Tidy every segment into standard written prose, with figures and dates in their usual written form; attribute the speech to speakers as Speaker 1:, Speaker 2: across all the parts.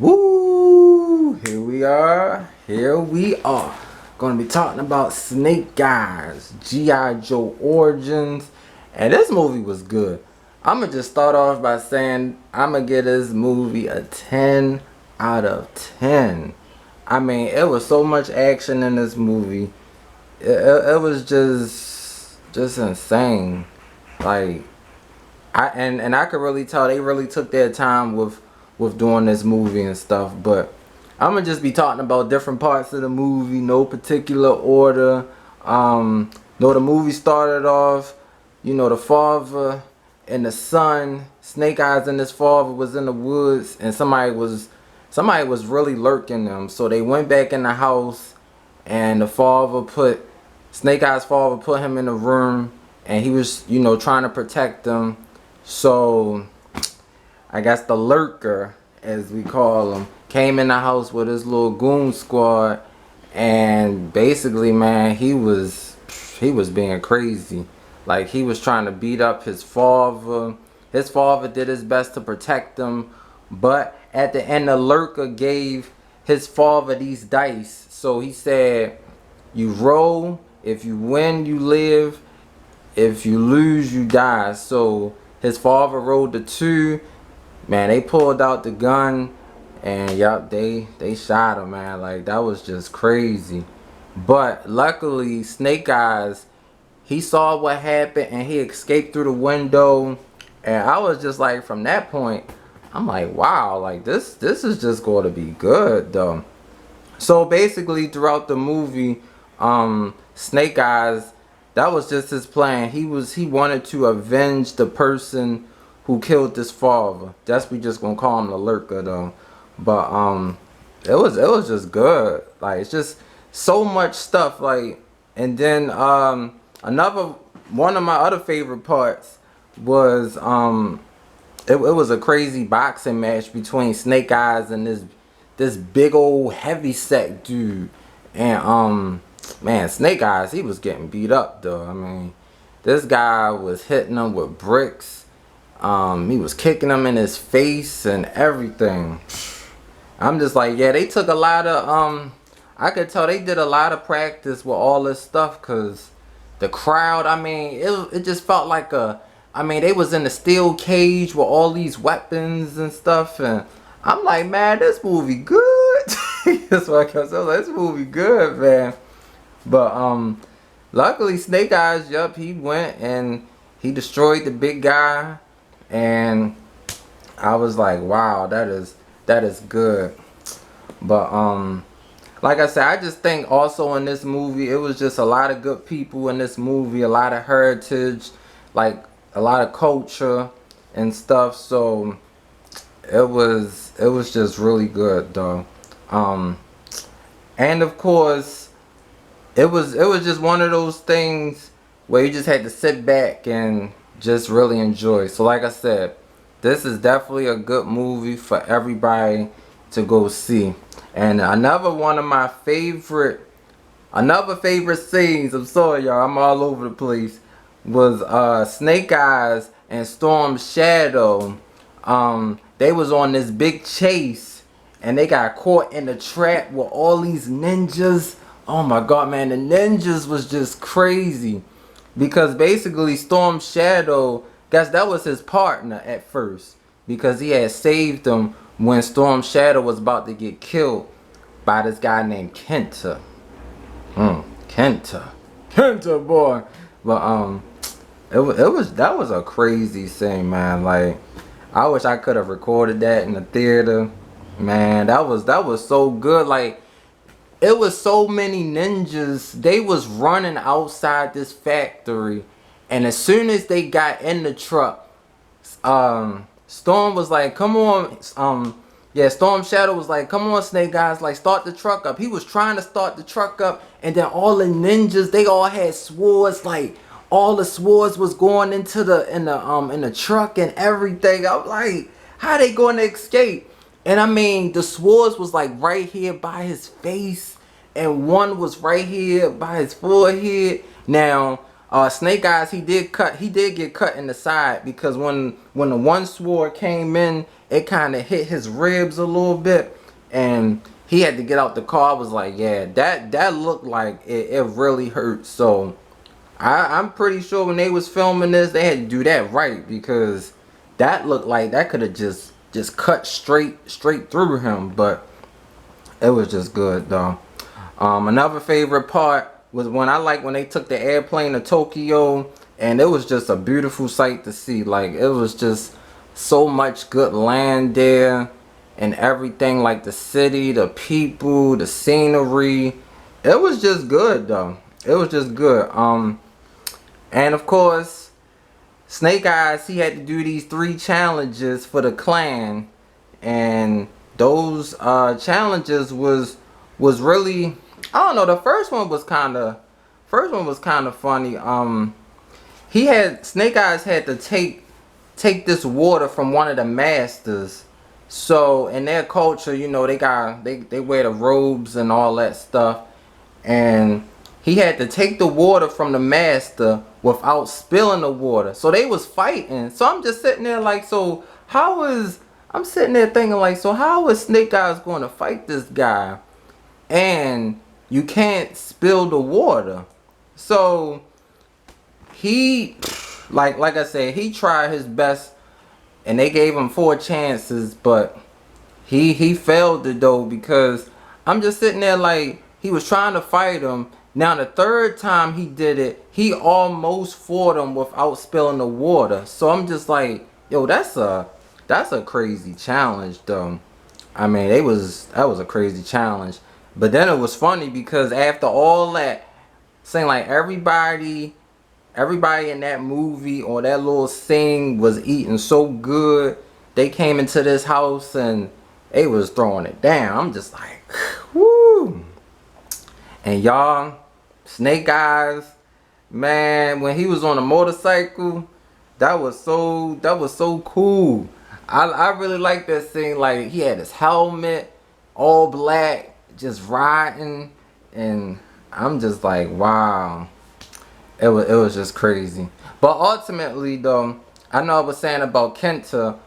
Speaker 1: Woo! Here we are. Here we are. Gonna be talking about Snake Eyes, G.I. Joe Origins. And this movie was good. I'm gonna just start off by saying I'm gonna give this movie a 10 out of 10. I mean, it was so much action in this movie. It was just insane. Like and I could really tell they really took their time with doing this movie and stuff. But I'm gonna just be talking about different parts of the movie, no particular order. The movie started off, the father and the son, Snake Eyes and his father was in the woods, and somebody was really lurking them. So they went back in the house, and Snake Eyes' father put him in a room, and he was, trying to protect them. So I guess the lurker, as we call him, came in the house with his little goon squad, and basically, man, he was being crazy. Like, he was trying to beat up his father. His father did his best to protect him, but at the end, the lurker gave his father these dice. So he said, "You roll. If you win, you live. If you lose, you die." So his father rolled the 2. Man, they pulled out the gun, and yup, they shot him, man. Like, that was just crazy. But luckily, Snake Eyes, he saw what happened and he escaped through the window. And I was just like, from that point, I'm like, wow, like this is just going to be good though. So basically, throughout the movie, Snake Eyes, that was just his plan. He wanted to avenge the person who killed his father. That's, we just gonna call him the lurker though. But it was just good. Like, it's just so much stuff. Like, and then another one of my other favorite parts was it was a crazy boxing match between Snake Eyes and this big old heavy set dude. And man, Snake Eyes, he was getting beat up though. I mean, this guy was hitting him with bricks. He was kicking him in his face and everything. I'm just like, yeah, they took a lot of I could tell they did a lot of practice with all this stuff, cause the crowd, I mean, it just felt like they was in a steel cage with all these weapons and stuff, and I'm like, man, this movie good. That's what I kept saying. This movie good, man. But luckily Snake Eyes, yup, he went and he destroyed the big guy, and I was like, wow, that is good. But like I said, I just think also in this movie, it was just a lot of good people in this movie, a lot of heritage, like a lot of culture and stuff. So it was just really good though. And of course, it was just one of those things where you just had to sit back and just really enjoy. So like I said, this is definitely a good movie for everybody to go see. And another favorite scenes, I'm sorry y'all, I'm all over the place, was Snake Eyes and Storm Shadow. They was on this big chase, and they got caught in a trap with all these ninjas. Oh my god, man, the ninjas was just crazy. Because basically Storm Shadow, guess that was his partner at first, because he had saved him when Storm Shadow was about to get killed by this guy named Kenta. Kenta boy. But that was a crazy scene, man. Like, I wish I could have recorded that in the theater. Man, that was so good. Like, it was so many ninjas. They was running outside this factory, and as soon as they got in the truck, Storm was like, "Come on." Storm Shadow was like, "Come on, Snake Eyes, like, start the truck up." He was trying to start the truck up, and then all the ninjas, they all had swords. Like, all the swords was going into in the truck and everything. I'm like, how they going to escape? And I mean, the swords was like right here by his face, and one was right here by his forehead. Now, Snake Eyes, he did get cut in the side, because when the one sword came in it kind of hit his ribs a little bit, and he had to get out the car. I was like, yeah, that looked like it really hurt. So I'm pretty sure when they was filming this, they had to do that right, because that looked like that could have just cut straight through him. But it was just good though. Another favorite part was when they took the airplane to Tokyo, and it was just a beautiful sight to see. Like, it was just so much good land there and everything, like the city, the people, the scenery. It was just good though. It was just good. And of course, Snake Eyes, he had to do these 3 challenges for the clan, and those challenges was really, I don't know, the first one was kind of funny. Snake Eyes had to take this water from one of the masters. So in their culture, you know, they wear the robes and all that stuff, and he had to take the water from the master without spilling the water. So they was fighting. So I'm just sitting there like, I'm sitting there thinking like, so how is Snake Eyes going to fight this guy and you can't spill the water? So he, like I said, he tried his best, and they gave him 4 chances, but he failed it though, because I'm just sitting there like, he was trying to fight him. Now the 3rd time he did it, he almost fought him without spilling the water. So I'm just like, yo, that's a crazy challenge though. I mean, that was a crazy challenge. But then it was funny, because after all that, saying like everybody in that movie or that little scene was eating so good, they came into this house and they was throwing it down. I'm just like, woo. And y'all, Snake Eyes, man, when he was on a motorcycle, that was so cool. I really like that scene. Like, he had his helmet, all black, just riding, and I'm just like, wow. It was just crazy. But ultimately though, I know I was saying about Kenta,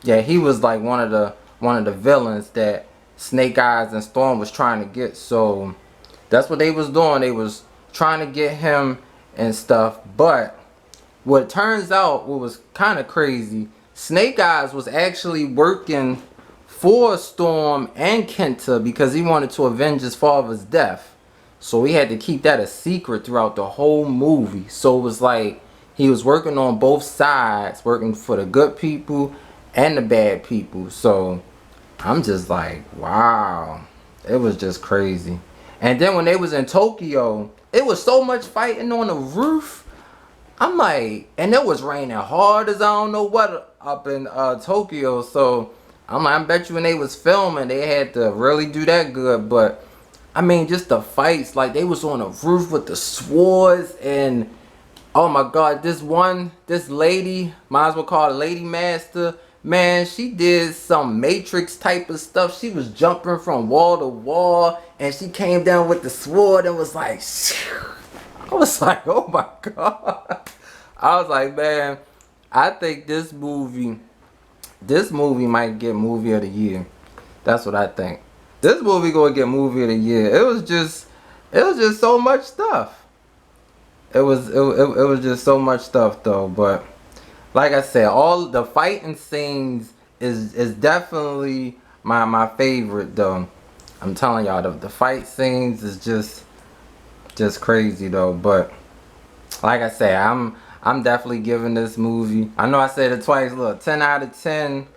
Speaker 1: yeah, he was like one of the villains that Snake Eyes and Storm was trying to get. So that's what they was doing. They was trying to get him and stuff. But what turns out, what was kind of crazy, Snake Eyes was actually working for Storm and Kenta because he wanted to avenge his father's death. So he had to keep that a secret throughout the whole movie. So it was like he was working on both sides, working for the good people and the bad people. So I'm just like, wow. It was just crazy. And then when they was in Tokyo, it was so much fighting on the roof. I'm like, and it was raining hard as I don't know what up in Tokyo. So I'm like, I bet you when they was filming, they had to really do that good. But I mean, just the fights, like they was on a roof with the swords, and oh my god, this lady, might as well call her Lady Master, man, she did some Matrix type of stuff. She was jumping from wall to wall, and she came down with the sword and was like, shoo. I was like, oh my god. I was like, man, I think this movie might get movie of the year. That's what I think. This movie gonna get movie of the year. It was just so much stuff. It was just so much stuff though. But like I said, all the fighting scenes is definitely my favorite though. I'm telling y'all, the fight scenes is just crazy though. But like I said, I'm definitely giving this movie, I know I said it twice, look, 10 out of 10.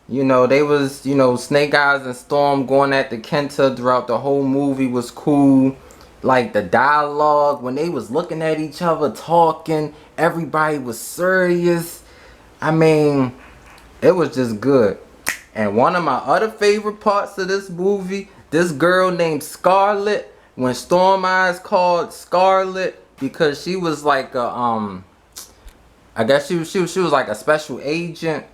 Speaker 1: You know, they was, you know, Snake Eyes and Storm going at the Kenta throughout the whole movie was cool. Like the dialogue, when they was looking at each other, talking, everybody was serious. I mean, it was just good. And one of my other favorite parts of this movie, this girl named Scarlet, when Storm Eyes called Scarlet, because she was like a, I guess she was like a special agent,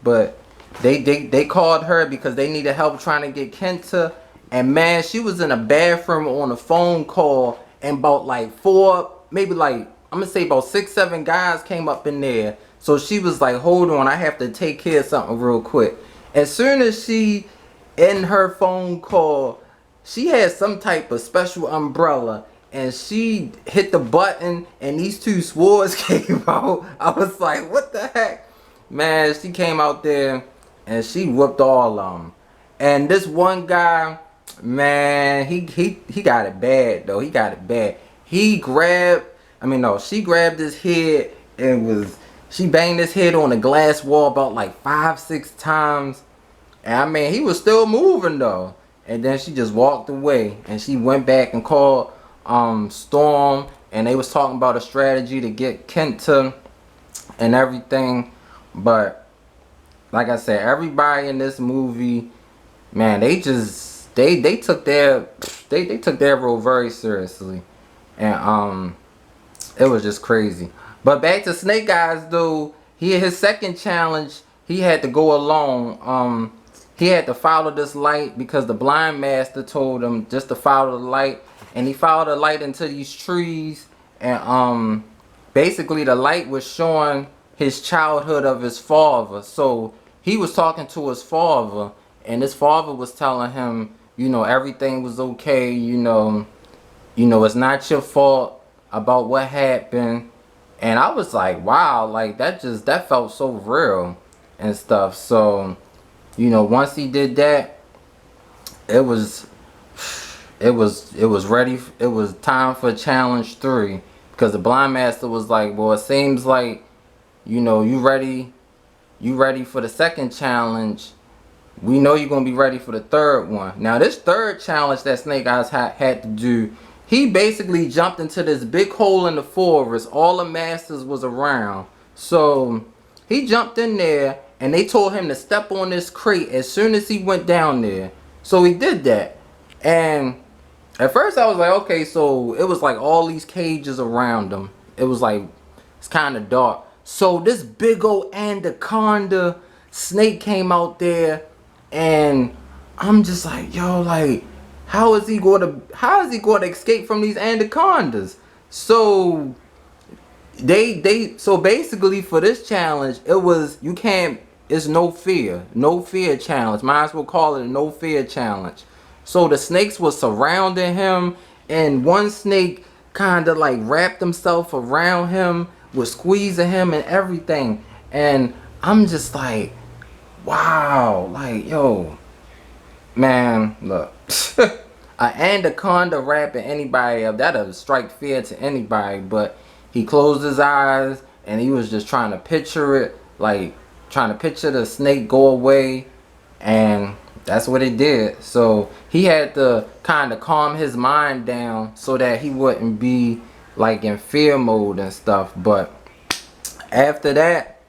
Speaker 1: but they called her because they needed help trying to get Kenta. And man, she was in a bathroom on a phone call, and about like maybe like, I'm gonna say about 6-7 guys came up in there So she was like, hold on, I have to take care of something real quick. As soon as she, in her phone call, she had some type of special umbrella, and she hit the button and these two swords came out. I was like, what the heck? Man, she came out there and she whooped all of them. And this one guy, man, he got it bad though. He got it bad. He grabbed, I mean no, she grabbed his head and she banged his head on the glass wall about like 5-6 times. And I mean, he was still moving though. And then she just walked away and she went back and called Storm, and they was talking about a strategy to get Kenta and everything. But like I said, everybody in this movie, man, they took their they took their role very seriously. And it was just crazy. But back to Snake Eyes though, his second challenge, he had to go alone. He had to follow this light because the blind master told him just to follow the light, and he followed the light into these trees, and basically the light was showing his childhood of his father. So he was talking to his father, and his father was telling him, you know, everything was okay, you know, it's not your fault about what happened. And I was like, wow, like that felt so real and stuff. So, you know, once he did that, it was ready. It was time for challenge 3, because the blind master was like, well, it seems like, you know, you ready for the second challenge. We know you're gonna be ready for the third one. Now this third challenge that Snake Eyes had to do, he basically jumped into this big hole in the forest. All the masters was around, so he jumped in there, and they told him to step on this crate as soon as he went down there. So he did that. And at first I was like, okay, so it was like all these cages around him. It was like, it's kind of dark. So this big old anaconda snake came out there, and I'm just like, yo, like, how is he going to escape from these anacondas? So so basically for this challenge, it was, it's no fear challenge. Might as well call it a no fear challenge. So the snakes was surrounding him, and one snake kind of like wrapped himself around him, was squeezing him and everything. And I'm just like, wow, like, yo, man, look. An anaconda wrapping anybody up, that'll strike fear to anybody. But he closed his eyes and he was just trying to picture it, like trying to picture the snake go away, and that's what it did. So he had to kind of calm his mind down so that he wouldn't be like in fear mode and stuff. But after that,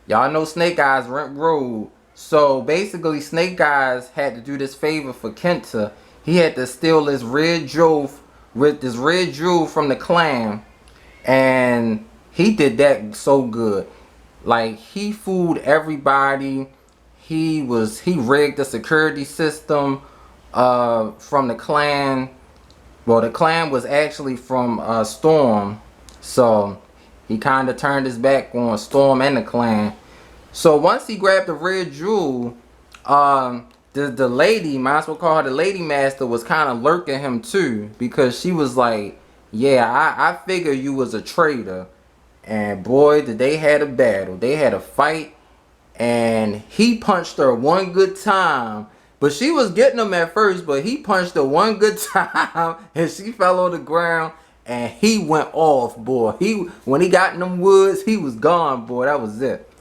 Speaker 1: y'all know Snake Eyes went rogue. So basically Snake Eyes had to do this favor for Kenta. He had to steal this red jewel from the clan, and he did that so good. Like, he fooled everybody. He rigged the security system from the clan. Well, the clan was actually from Storm, so he kind of turned his back on Storm and the clan. So once he grabbed the red jewel, the lady, might as well call her the lady master, was kind of lurking him too, because she was like, yeah, I figure you was a traitor. And boy, did they had a battle. They had a fight, and he punched her one good time. But she was getting him at first, but he punched her one good time, and she fell on the ground, and he went off, boy. When he got in them woods, he was gone, boy. That was it.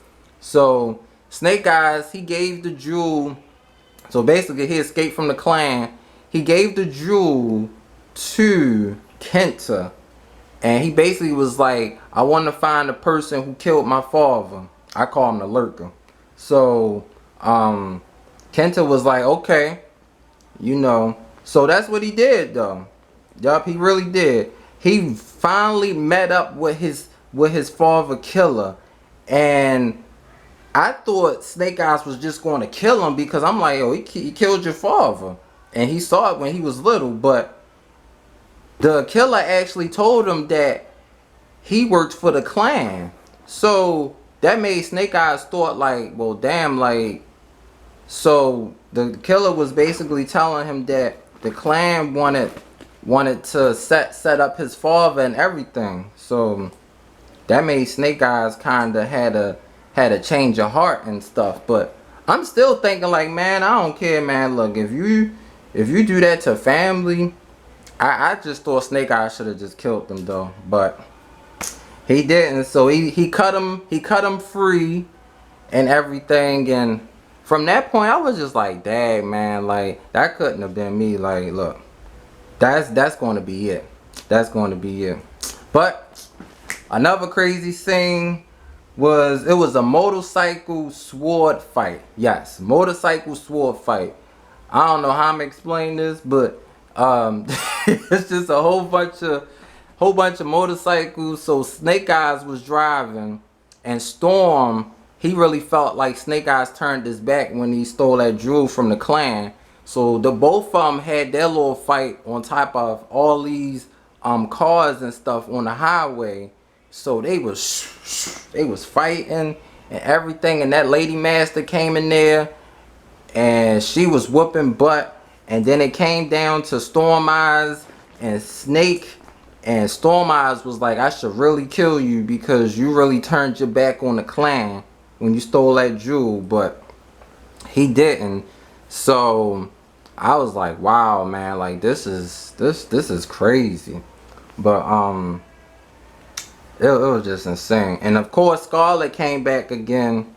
Speaker 1: So Snake Eyes, he gave the jewel. So basically, he escaped from the clan. He gave the jewel to Kenta, and he basically was like, I want to find the person who killed my father. I call him the lurker. So Kenta was like, okay, you know. So that's what he did though. Yup, he really did. He finally met up with his father killer, and I thought Snake Eyes was just going to kill him, because I'm like, yo, he killed your father, and he saw it when he was little. But the killer actually told him that he worked for the clan. So that made Snake Eyes thought like, well, damn, like, so the killer was basically telling him that the clan wanted to set up his father and everything. So that made Snake Eyes kind of had a change of heart and stuff. But I'm still thinking like, man, I don't care, man. Look, if you do that to family, I just thought Snake Eyes should have just killed them though. But he didn't. So he cut him free and everything. And from that point, I was just like, dang, man, like that couldn't have been me. Like, look, that's going to be it. That's going to be it. But another crazy scene was, it was a motorcycle sword fight. Yes, motorcycle sword fight. I don't know how I'm explaining this, but it's just a whole bunch of motorcycles. So Snake Eyes was driving, and Storm, he really felt like Snake Eyes turned his back when he stole that jewel from the clan. So the both of them had their little fight on top of all these cars and stuff on the highway. So they was fighting and everything, and that lady master came in there and she was whooping butt. And then it came down to Storm Eyes and Snake, and Storm Eyes was like, I should really kill you because you really turned your back on the clan when you stole that jewel. But he didn't. So I was like, wow, man, like this is crazy. But it was just insane. And of course Scarlet came back again,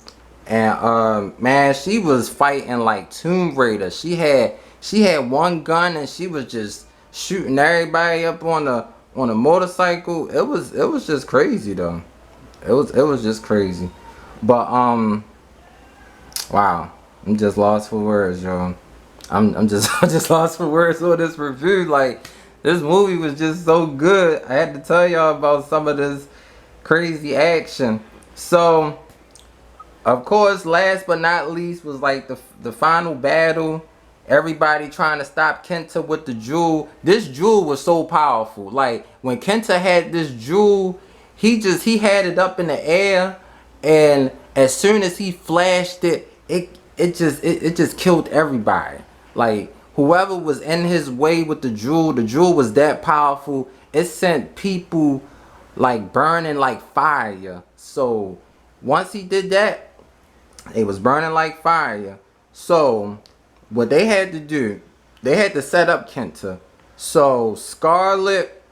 Speaker 1: and man, she was fighting like Tomb Raider. She had one gun and she was just shooting everybody up on a motorcycle. It was just crazy though. It was just crazy. But wow, I'm just lost for words, yo. I'm just lost for words for this review. Like, this movie was just so good. I had to tell y'all about some of this crazy action. So of course, last but not least was like the final battle. Everybody trying to stop Kenta with the jewel. This jewel was so powerful. Like, when Kenta had this jewel, he had it up in the air, and as soon as he flashed it, it just killed everybody. Like, whoever was in his way with the jewel was that powerful. It sent people like burning like fire. So once he did that, it was burning like fire. So what they had to do, they had to set up Kenta. So Scarlet,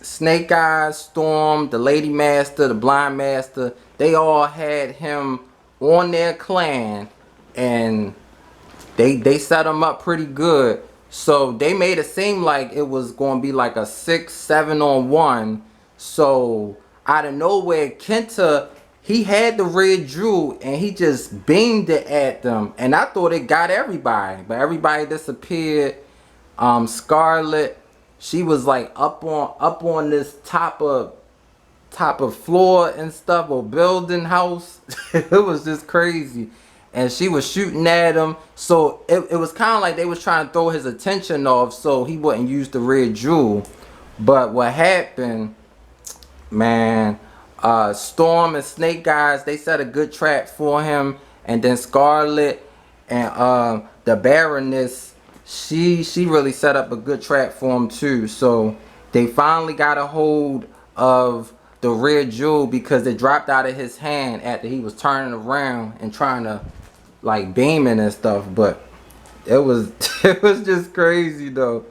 Speaker 1: Snake Eyes, Storm, the Lady Master, the Blind Master, they all had him on their clan, and they set him up pretty good. So they made it seem like it was going to be like a 6-7 on 1. So out of nowhere, Kenta, he had the red jewel and he just beamed it at them, and I thought it got everybody, but everybody disappeared. Scarlet, she was like up on this top of floor and stuff, or building house. It was just crazy, and she was shooting at him. So it was kind of like they was trying to throw his attention off so he wouldn't use the red jewel. But what happened, man, Storm and Snake Eyes, they set a good trap for him, and then Scarlet and the Baroness, she really set up a good trap for him too. So they finally got a hold of the red jewel because it dropped out of his hand after he was turning around and trying to like beaming and stuff. But it was it was just crazy though.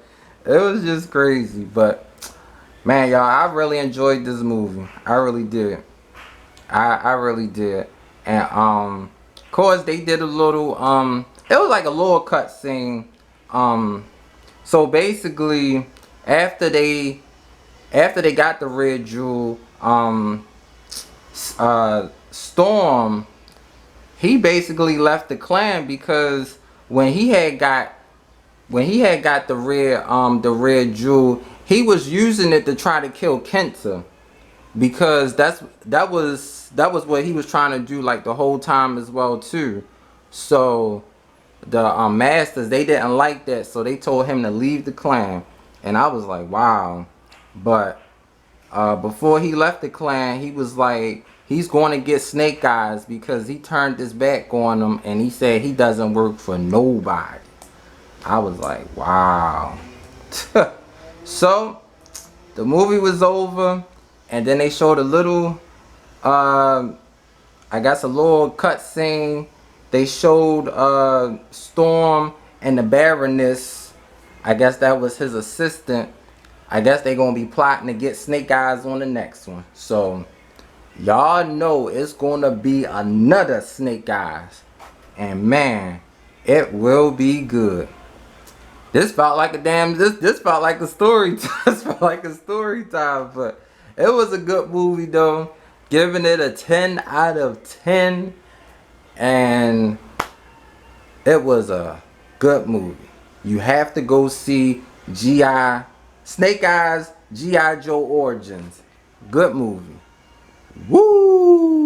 Speaker 1: It was just crazy. But man, y'all, I really enjoyed this movie. I really did. I really did. And of course they did a little it was like a little cut scene. So basically after they got the red jewel, Storm, he basically left the clan because when he had got the red jewel, he was using it to try to kill Kenta, because that was what he was trying to do like the whole time as well too. So the masters, they didn't like that, so they told him to leave the clan. And I was like, wow. But before he left the clan, he he's going to get Snake Eyes because he turned his back on him and he said he doesn't work for nobody. I was like, wow. So the movie was over, and then they showed a little, I guess a little cut scene. They showed Storm and the Baroness. I guess that was his assistant. I guess they gonna be plotting to get Snake Eyes on the next one. So y'all know it's gonna be another Snake Eyes, and man, it will be good. This felt like a damn. This felt like a story. This felt like a story time, but it was a good movie though. Giving it a 10 out of 10, and it was a good movie. You have to go see Snake Eyes G.I. Joe Origins. Good movie. Woo!